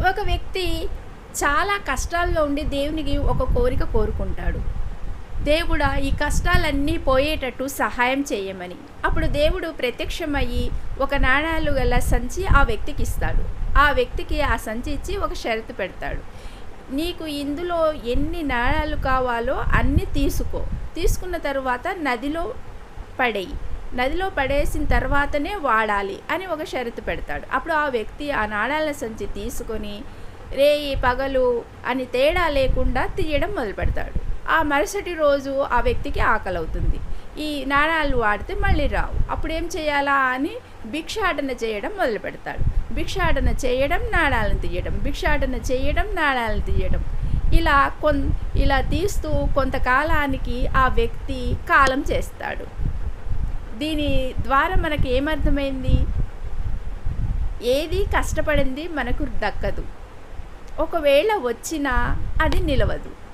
ఒక వ్యక్తి చాలా కష్టాల్లో ఉండి దేవునికి ఒక కోరిక కోరుకుంటాడు. దేవుడా ఈ కష్టాలన్నీ పోయేటట్టు సహాయం చేయమని. అప్పుడు దేవుడు ప్రత్యక్షమయ్యి ఒక నాణాలు గల సంచి ఆ వ్యక్తికి ఇస్తాడు. ఆ వ్యక్తికి ఆ సంచి ఇచ్చి ఒక షరతు పెడతాడు. నీకు ఇందులో ఎన్ని నాణాలు కావాలో అన్నీ తీసుకో. తీసుకున్న తరువాత నదిలో పడేయి. నదిలో పడేసిన తర్వాతనే వాడాలి అని ఒక షరతు పెడతాడు. అప్పుడు ఆ వ్యక్తి ఆ నాణాల సంచి తీసుకొని రేయి పగలు అని తేడా లేకుండా తీయడం మొదలుపెడతాడు. ఆ మరుసటి రోజు ఆ వ్యక్తికి ఆకలి అవుతుంది. ఈ నాణాలు వాడితే మళ్ళీ రావు. అప్పుడు ఏం చేయాలా అని భిక్షాటన చేయడం మొదలు పెడతాడు. భిక్షాటన చేయడం, నాణాలను తీయడం, భిక్షాటన చేయడం, నాణాలను తీయడం, ఇలా తీస్తూ కొంతకాలానికి ఆ వ్యక్తి కాలం చేస్తాడు. దీని ద్వారా మనకి ఏమర్థమైంది? ఏది కష్టపడింది మనకు దక్కదు. ఒకవేళ వచ్చినా అది నిలవదు.